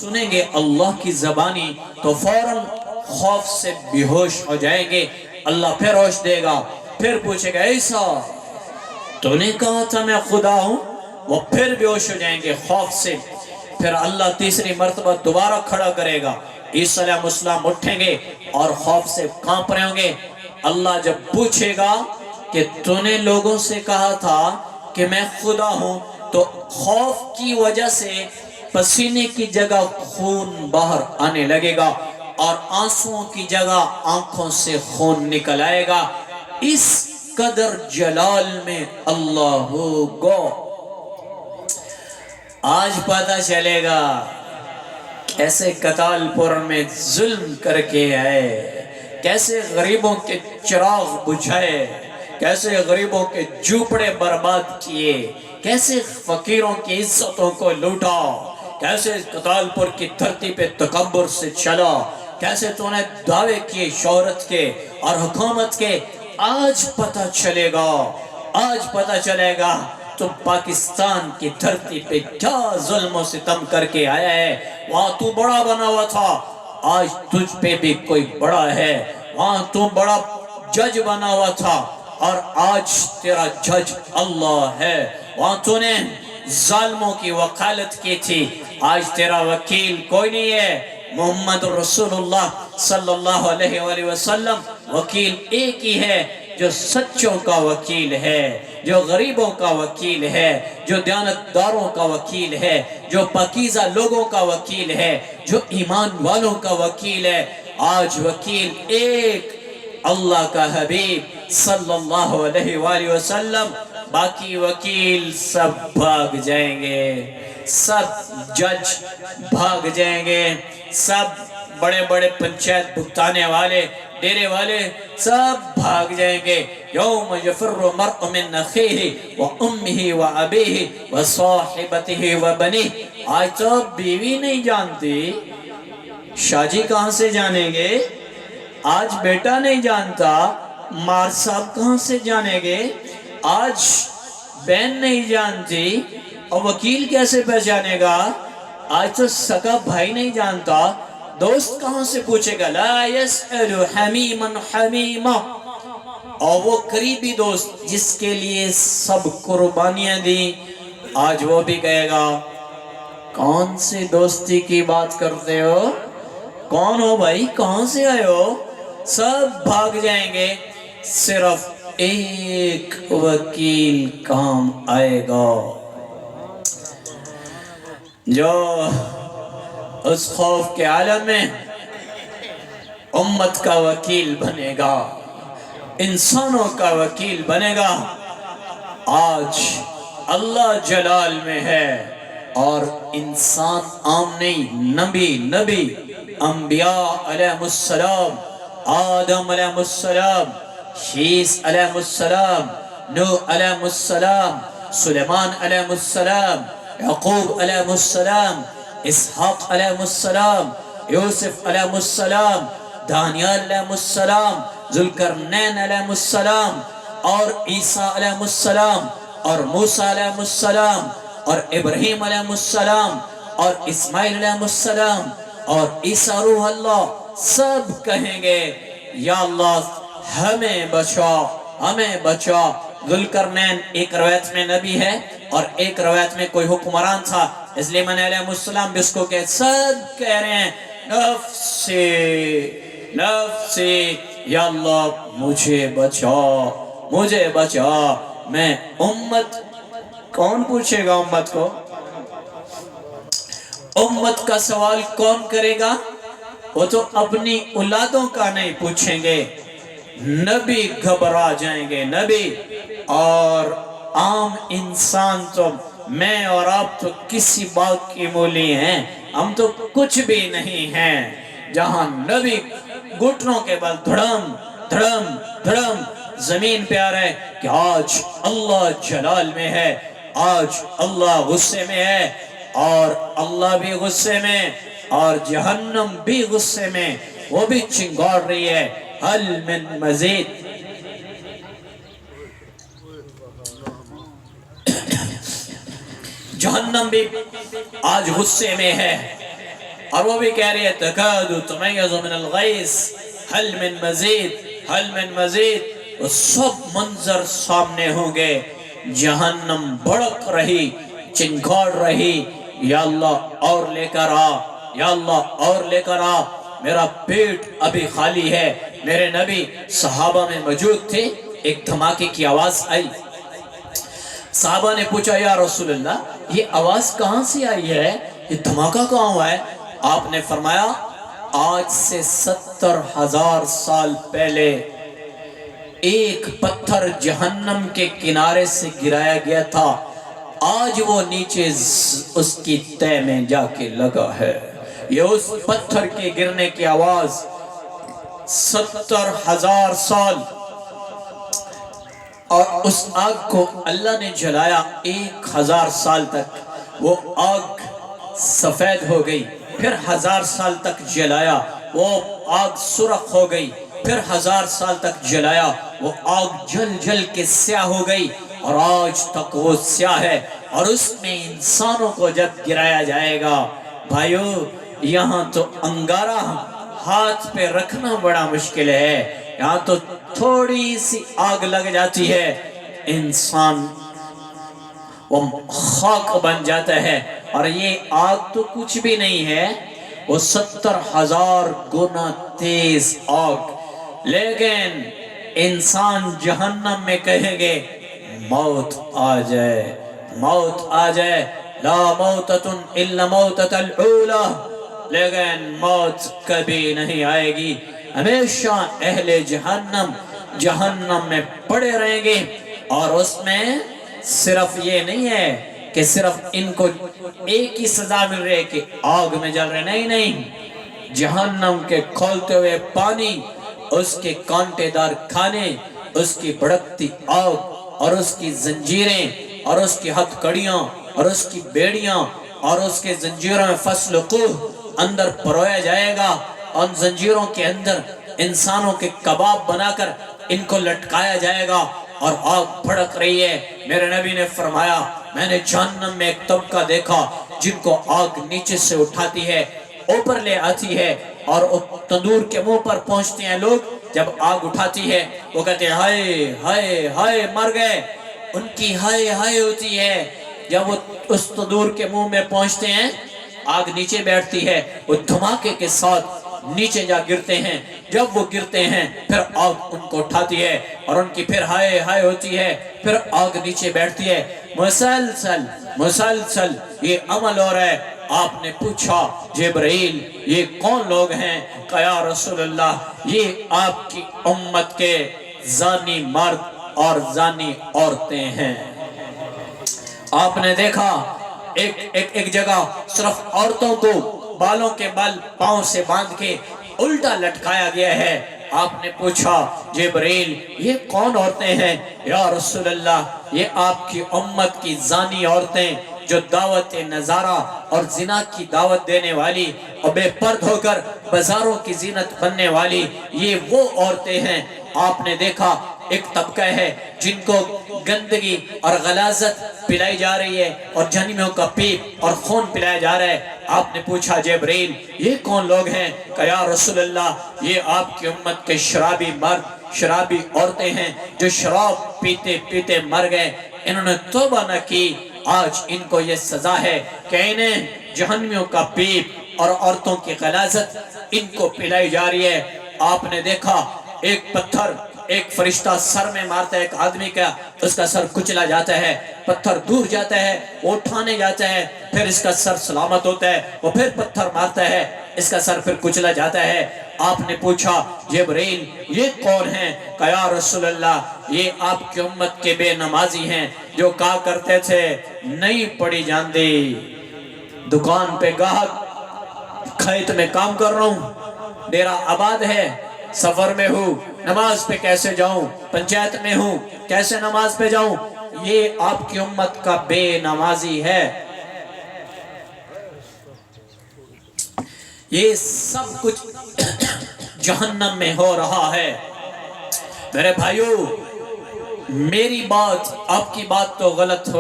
سنیں گے اللہ کی زبانی تو فوراً خوف سے بے ہوش ہو جائیں گے. اللہ پھر ہوش دے گا, پھر پوچھے گا عیسیٰ تو نے کہا تھا میں خدا ہوں. وہ پھر بے ہوش ہو جائیں گے خوف سے. پھر اللہ تیسری مرتبہ دوبارہ کھڑا کرے گا. عیسیٰ علیہ السلام اٹھیں گے اور خوف سے کانپ رہے ہوں گے. اللہ جب پوچھے گا کہ تو نے لوگوں سے کہا تھا کہ میں خدا ہوں, تو خوف کی وجہ سے پسینے کی جگہ خون باہر آنے لگے گا اور آنسوؤں کی جگہ آنکھوں سے خون نکل آئے گا. اس قدر جلال میں اللہ ہوگا. آج پتہ چلے گا کیسے کتال پور میں ظلم کر کے آئے, کیسے غریبوں کے چراغ بجھائے, کیسے غریبوں کے جھوپڑے برباد کیے, کیسے فقیروں کی عزتوں کو لوٹا, کیسے کتال پور کی دھرتی پہ تکبر سے چلا, کیسے تو نے دعوے کیے شہرت کے اور حکومت کے. آج پتہ چلے گا, آج پتہ چلے گا تو پاکستان کی دھرتی پہ کیا ظلم و ستم کر کے آیا ہے. وہاں تو بڑا بنا ہوا تھا, آج تجھ پہ بھی کوئی بڑا ہے. وہاں تو بڑا جج بنا ہوا تھا اور آج تیرا جج اللہ ہے. وہاں تو نے ظالموں کی وکالت کی تھی, آج تیرا وکیل کوئی نہیں ہے. محمد رسول اللہ صلی اللہ علیہ وآلہ وسلم وکیل ایک ہی ہے, جو سچوں کا وکیل ہے, جو غریبوں کا وکیل ہے, جو دیانتداروں کا وکیل ہے, جو پاکیزہ لوگوں کا وکیل ہے, جو ایمان والوں کا وکیل ہے. آج وکیل ایک اللہ کا حبیب صلی اللہ علیہ وآلہ وسلم. باقی وکیل سب بھاگ جائیں گے, سب جج بھاگ جائیں گے, سب بڑے بڑے پنچایت بھگتانے والے ڈیرے والے سب بھاگ جائیں گے. یوم یفر المرء من اخیہ وامہ وابیہ وصاحبتہ وبنیہ. آج تو بیوی نہیں جانتی, شاہ جی کہاں سے جانیں گے؟ آج بیٹا نہیں جانتا, مار صاحب کہاں سے جانیں گے؟ آج بہن نہیں جانتی, اور وکیل کیسے پہچانے گا؟ آج تو سگا بھائی نہیں جانتا, دوست کہاں سے پوچھے گا؟ لا يسأل حمیما حمیما. اور وہ قریبی دوست جس کے لیے سب قربانیاں دی, آج وہ بھی کہے گا کون سی دوستی کی بات کرتے ہو, کون ہو بھائی, کہاں سے آئے ہو؟ سب بھاگ جائیں گے, صرف ایک وکیل کام آئے گا, جو اس خوف کے عالم میں امت کا وکیل بنے گا, انسانوں کا وکیل بنے گا. آج اللہ جلال میں ہے اور انسان عام نہیں, نبی انبیاء علیہ السلام, آدم علیہ السلام, شیس علیہ السلام, نوح علیہ السلام, سلیمان علیہ السلام, یعقوب علیہ السلام, اسحاق علیہ السلام, یوسف علیہ السلام, دانیال علیہ السلام, ذوالقرنین علیہ السلام, اور عیسیٰ علیہ السلام, اور موسیٰ علیہ السلام, اور ابراہیم علیہ السلام, اور اسماعیل علیہ السلام, اور عیسیٰ روح اللہ. سب کہیں گے یا اللہ ہمیں بچا, ہمیں بچا. ذوالقرنین ایک روایت میں نبی ہے اور ایک روایت میں کوئی حکمران تھا, اس لیے میں نے علیہ السلام بھی اس کو کہ سب کہہ رہے ہیں نفسی نفسی, یا اللہ مجھے بچا, مجھے بچا. میں امت, کون پوچھے گا امت کو؟ امت کا سوال کون کرے گا؟ وہ تو اپنی اولادوں کا نہیں پوچھیں گے, نبی گھبرا جائیں گے, نبی. اور عام انسان تو میں اور آپ تو کسی بات کی مولی ہیں, ہم تو کچھ بھی نہیں ہیں. جہاں نبی گھٹنوں کے بل دھڑم دھڑم دھڑم زمین پہ آ رہے کہ آج اللہ جلال میں ہے, آج اللہ غصے میں ہے, اور اللہ بھی غصے میں اور جہنم بھی غصے میں, وہ بھی چنگاڑ رہی ہے حل من مزید. جہنم بھی آج غصے میں ہے, اور وہ بھی کہہ رہی ہے تکادو تمیز من الغیث حل من مزید حل من مزید. وہ سب منظر سامنے ہوں گے. جہنم بھڑک رہی، چنگھاڑ رہی، یا اللہ اور لے کر آ، یا اللہ اور لے کر آ، میرا پیٹ ابھی خالی ہے. میرے نبی صحابہ میں موجود تھے. ایک دھماکے کی آواز آئی. صحابہ نے پوچھا یا رسول اللہ یہ آواز کہاں سے آئی ہے، یہ دھماکہ کہاں ہوا ہے؟ آپ نے فرمایا آج سے 70,000 سال پہلے ایک پتھر جہنم کے کنارے سے گرایا گیا تھا، آج وہ نیچے اس کی تہ میں جا کے لگا ہے. یہ اس پتھر کے گرنے کی آواز 70,000 سال. اور اس آگ کو اللہ نے جلایا 1,000 سال تک. وہ آگ سفید ہو گئی، پھر 1,000 سال تک جلایا، وہ آگ سرخ ہو گئی، پھر 1,000 سال تک جلایا، وہ آگ جل جل کے سیاہ ہو گئی، اور آج تک وہ سیاہ ہے. اور اس میں انسانوں کو جب گرایا جائے گا، بھائیو یہاں تو انگارہ ہاتھ پہ رکھنا بڑا مشکل ہے، یہاں تو تھوڑی سی آگ لگ جاتی ہے، انسان وہ خاک بن جاتا ہے. اور یہ آگ تو کچھ بھی نہیں ہے، وہ 70,000 گنا تیز آگ. لیکن انسان جہنم میں کہیں گے موت آ جائے، موت آ جائے، لا موتۃ الا موتۃ الاولی. لیکن موت کبھی نہیں آئے گی. ہمیشہ اہل جہنم میں پڑے رہیں گے. اور اس میں صرف یہ نہیں ہے کہ صرف ان کو ایک ہی سزا مل رہی ہے کہ آگ میں جل رہے، نہیں نہیں، جہنم کے کھولتے ہوئے پانی، اس کے کانٹے دار کھانے، اس کی بھڑکتی آگ، اور اس کی زنجیریں، اور اس کی ہتھ کڑیاں، اور اس کی بیڑیاں، اور اس کے زنجیروں میں فسلقوہ اندر پرویا جائے گا. ان زنجیروں کے اندر انسانوں کے کباب بنا کر ان کو لٹکایا جائے گا، اور آگ بھڑک رہی ہے. میرے نبی نے فرمایا میں نے جہنم میں ایک طبقہ دیکھا جن کو آگ نیچے سے اٹھاتی ہے، اوپر لے آتی ہے، اور تندور کے منہ پر پہنچتے ہیں لوگ. جب آگ اٹھاتی ہے وہ کہتے ہیں ہائے ہائے ہائے مر گئے. ان کی ہائے ہائے ہوتی ہے. جب وہ اس تندور کے منہ میں پہنچتے ہیں، آگ نیچے بیٹھتی ہے، وہ دھماکے کے ساتھ نیچے جا گرتے ہیں. جب وہ گرتے ہیں پھر آگ ان کو اٹھاتی ہے، اور ان کی پھر ہائے ہائے ہوتی ہے، پھر آگ نیچے بیٹھتی ہے. مسلسل یہ عمل ہو رہا ہے. آپ نے پوچھا جبرائیل یہ کون لوگ ہیں؟ کہا یا رسول اللہ یہ آپ کی امت کے زانی مرد اور زانی عورتیں ہیں. آپ نے دیکھا ایک جگہ صرف عورتوں کو بالوں کے بال پاؤں سے باندھ کے الٹا لٹکایا گیا ہے. آپ نے پوچھا جبرائیل یہ کون عورتیں ہیں؟ یا رسول اللہ یہ آپ کی امت کی زانی عورتیں جو دعوت نظارہ اور زنا کی دعوت دینے والی اور بے پرد ہو کر بازاروں کی زینت بننے والی یہ وہ عورتیں ہیں. آپ نے دیکھا ایک طبقہ ہے جن کو گندگی اور غلاظت پلائی جا رہی ہے، اور جہنمیوں کا پیپ اور خون پلایا جا رہا ہے. آپ نے پوچھا جبرائیل یہ کون لوگ ہیں؟ کہا یا رسول اللہ یہ آپ کی امت کے شرابی مرد، شرابی عورتیں ہیں جو شراب پیتے پیتے مر گئے. انہوں نے توبہ نہ کی، آج ان کو یہ سزا ہے کہ انہیں جہنمیوں کا پیپ اور عورتوں کی غلاظت ان کو پلائی جا رہی ہے. آپ نے دیکھا ایک پتھر ایک فرشتہ سر میں مارتا ہے ایک آدمی کا، اس کا سر کچلا جاتا ہے، پتھر دور جاتا ہے، وہ اٹھانے جاتا ہے، پھر اس کا سر سلامت ہوتا ہے، وہ پھر پتھر مارتا ہے، اس کا سر پھر کچلا جاتا ہے. آپ نے پوچھا جبرائیل یہ کون ہیں؟ کہا یا رسول اللہ یہ آپ کی امت کے بے نمازی ہیں جو کہا کرتے تھے نہیں پڑی جاندی، دکان پہ گاہک، کھیت میں کام کر رہا ہوں، ڈیرا آباد ہے، سفر میں ہوں، نماز پہ کیسے جاؤں، پنچایت میں ہوں کیسے نماز پہ جاؤں. یہ آپ کی امت کا بے نمازی ہے. یہ سب کچھ جہنم میں ہو رہا ہے. میرے بھائیو میری بات آپ کی بات تو غلط ہو